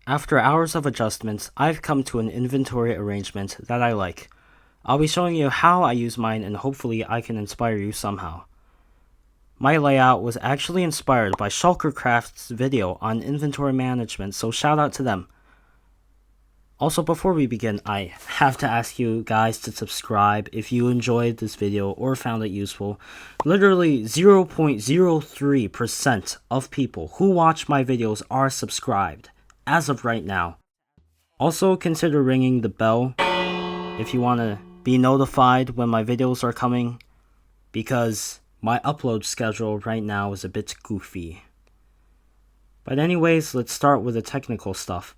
After hours of adjustments, I've come to an inventory arrangement that I like. I'll be showing you how I use mine and hopefully I can inspire you somehow. My layout was actually inspired by Shulkercraft's video on inventory management, so shout out to them. Also, before we begin, I have to ask you guys to subscribe if you enjoyed this video or found it useful. Literally 0.03% of people who watch my videos are subscribed, as of right now. Also, consider ringing the bell if you want to be notified when my videos are coming, because my upload schedule right now is a bit goofy. But anyways, let's start with the technical stuff.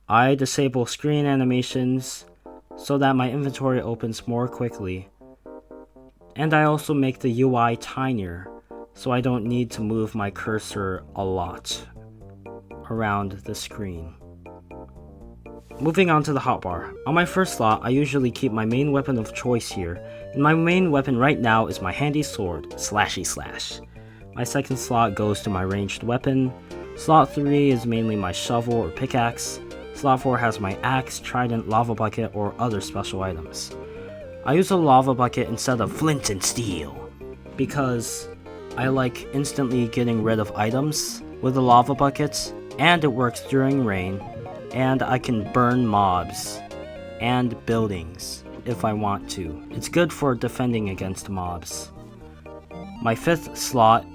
I disable screen animations so that my inventory opens more quickly. And I also make the UI tinier so I don't need to move my cursor a lot around the screen. Moving on to the hotbar. On my first slot, I usually keep my main weapon of choice here, and my main weapon right now is my handy sword, Slashy Slash. My second slot goes to my ranged weapon. Slot 3 is mainly my shovel or pickaxe. Slot 4 has my axe, trident, lava bucket, or other special items. I use a lava bucket instead of flint and steel, because I like instantly getting rid of items with the lava bucket, and it works during rain. And I can burn mobs and buildings if I want to. It's good for defending against mobs. My fifth slot,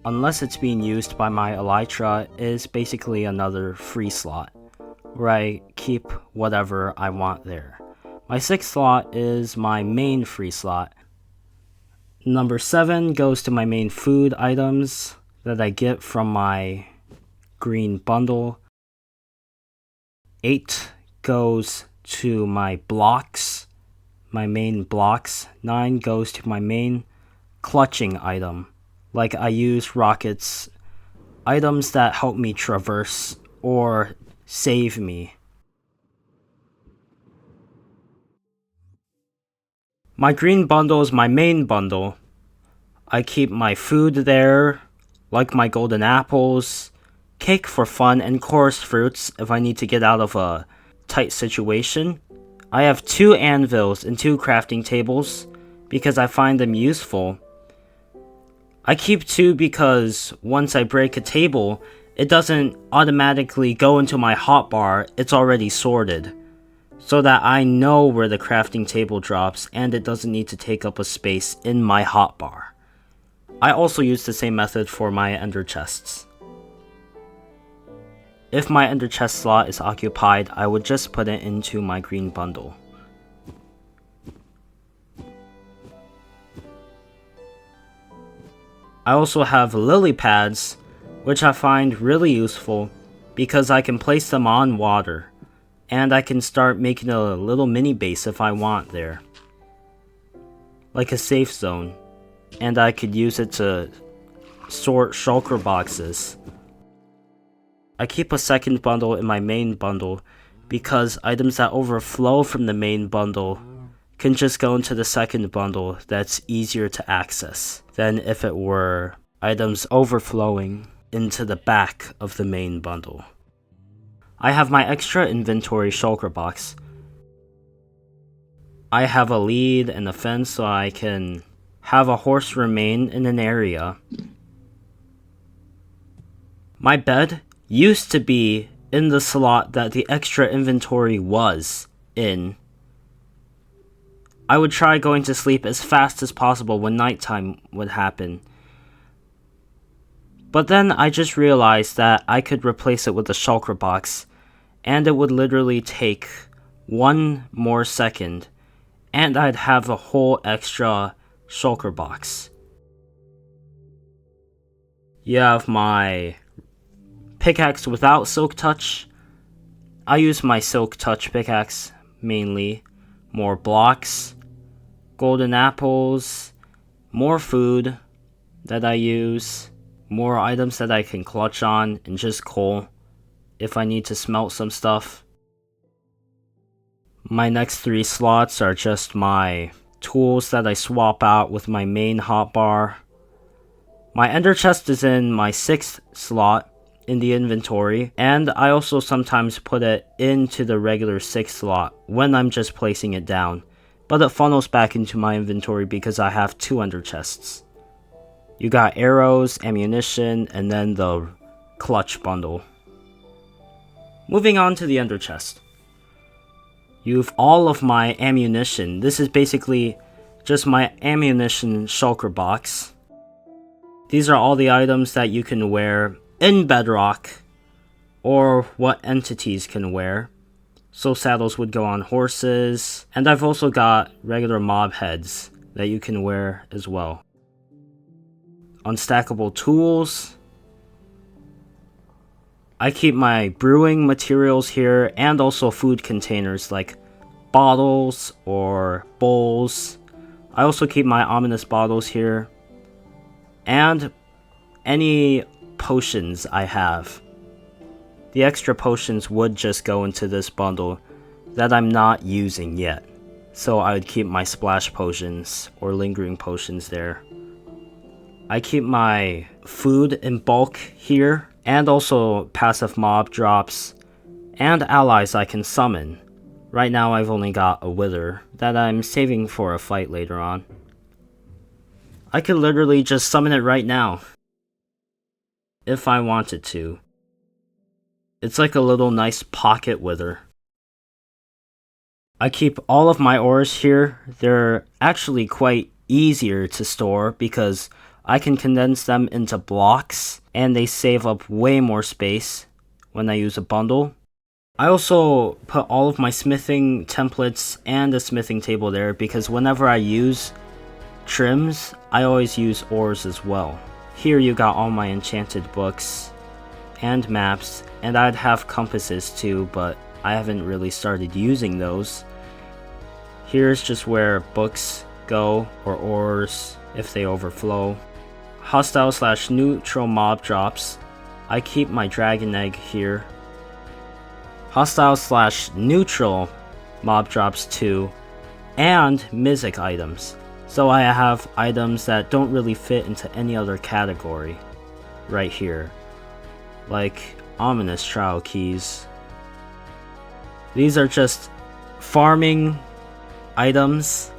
unless it's being used by my elytra, is basically another free slot, where I keep whatever I want there. My sixth slot is my main free slot. Number 7 goes to my main food items that I get from my green bundle. 8 goes to my blocks, my main blocks. 9 goes to my main clutching item. Like I use rockets, items that help me traverse or save me. My green bundle is my main bundle. I keep my food there, like my golden apples, cake for fun, and chorus fruits if I need to get out of a tight situation. I have 2 anvils and 2 crafting tables because I find them useful. I keep 2 because once I break a table, it doesn't automatically go into my hotbar, it's already sorted, so that I know where the crafting table drops and it doesn't need to take up a space in my hotbar. I also use the same method for my ender chests. If my ender chest slot is occupied, I would just put it into my green bundle. I also have lily pads, which I find really useful because I can place them on water, and I can start making a little mini base if I want there, like a safe zone, and I could use it to sort shulker boxes. I keep a second bundle in my main bundle because items that overflow from the main bundle can just go into the second bundle that's easier to access than if it were items overflowing into the back of the main bundle. I have my extra inventory shulker box. I have a lead and a fence so I can have a horse remain in an area. My bed used to be in the slot that the extra inventory was in. I would try going to sleep as fast as possible when nighttime would happen. But then I just realized that I could replace it with a shulker box, and it would literally take 1 more second, and I'd have a whole extra shulker box. You have my pickaxe without silk touch. I use my silk touch pickaxe mainly. More blocks, golden apples, more food that I use, more items that I can clutch on, and just coal if I need to smelt some stuff. My next 3 slots are just my tools that I swap out with my main hotbar. My ender chest is in my 6th slot, in the inventory, and I also sometimes put it into the regular 6 slot when I'm just placing it down, but it funnels back into my inventory because I have 2 under chests. You got arrows, ammunition, and then the clutch bundle. Moving on to the under chest. You've all of my ammunition. This is basically just my ammunition shulker box. These are all the items that you can wear in Bedrock, or what entities can wear. So saddles would go on horses, and I've also got regular mob heads that you can wear as well. Unstackable tools. I keep my brewing materials here, and also food containers like bottles or bowls. I also keep my ominous bottles here, and any potions I have. The extra potions would just go into this bundle that I'm not using yet, so I would keep my splash potions or lingering potions there. I keep my food in bulk here, and also passive mob drops and allies I can summon. Right now I've only got a wither that I'm saving for a fight later on. I could literally just summon it right now if I wanted to. It's like a little nice pocket wither. I keep all of my ores here. They're actually quite easier to store because I can condense them into blocks and they save up way more space when I use a bundle. I also put all of my smithing templates and a smithing table there because whenever I use trims, I always use ores as well. Here you got all my enchanted books and maps, and I'd have compasses too, but I haven't really started using those. Here's just where books go, or ores if they overflow. Hostile/neutral mob drops. I keep my dragon egg here. Hostile/neutral mob drops too, and mythic items. So I have items that don't really fit into any other category right here, like ominous trial keys. These are just farming items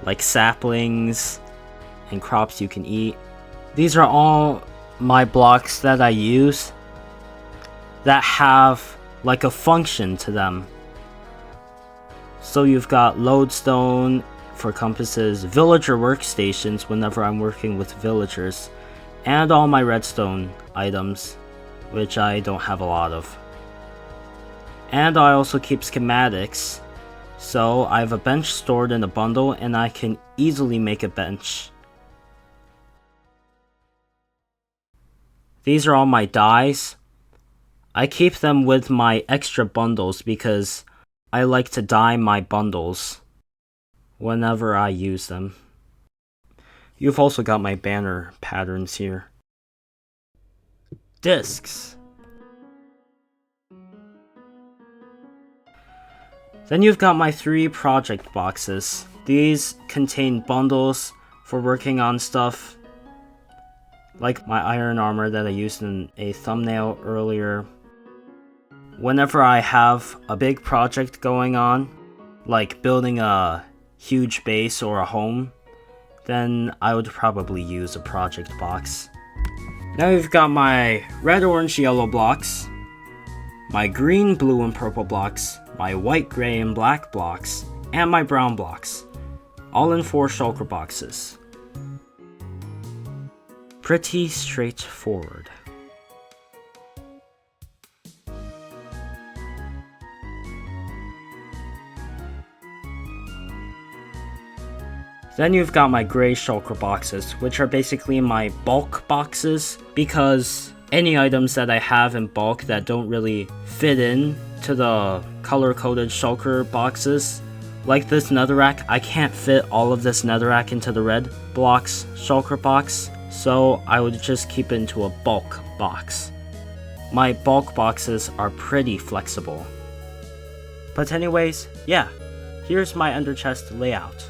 like saplings and crops you can eat. These are all my blocks that I use that have like a function to them. So you've got lodestone for compasses, villager workstations whenever I'm working with villagers, and all my redstone items, which I don't have a lot of. And I also keep schematics, so I have a bench stored in a bundle and I can easily make a bench. These are all my dyes. I keep them with my extra bundles because I like to dye my bundles whenever I use them. You've also got my banner patterns here. Discs. Then you've got my 3 project boxes. These contain bundles for working on stuff, like my iron armor that I used in a thumbnail earlier. Whenever I have a big project going on, like building a huge base or a home, then I would probably use a project box. Now you've got my red, orange, yellow blocks, my green, blue, and purple blocks, my white, gray, and black blocks, and my brown blocks, all in 4 shulker boxes. Pretty straightforward. Then you've got my gray shulker boxes, which are basically my bulk boxes, because any items that I have in bulk that don't really fit in to the color-coded shulker boxes, like this netherrack, I can't fit all of this netherrack into the red blocks shulker box, so I would just keep it into a bulk box. My bulk boxes are pretty flexible. But anyways, yeah, here's my underchest layout.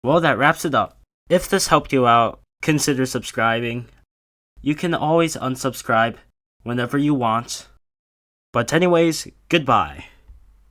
Well, that wraps it up. If this helped you out, consider subscribing. You can always unsubscribe whenever you want. But anyways, goodbye.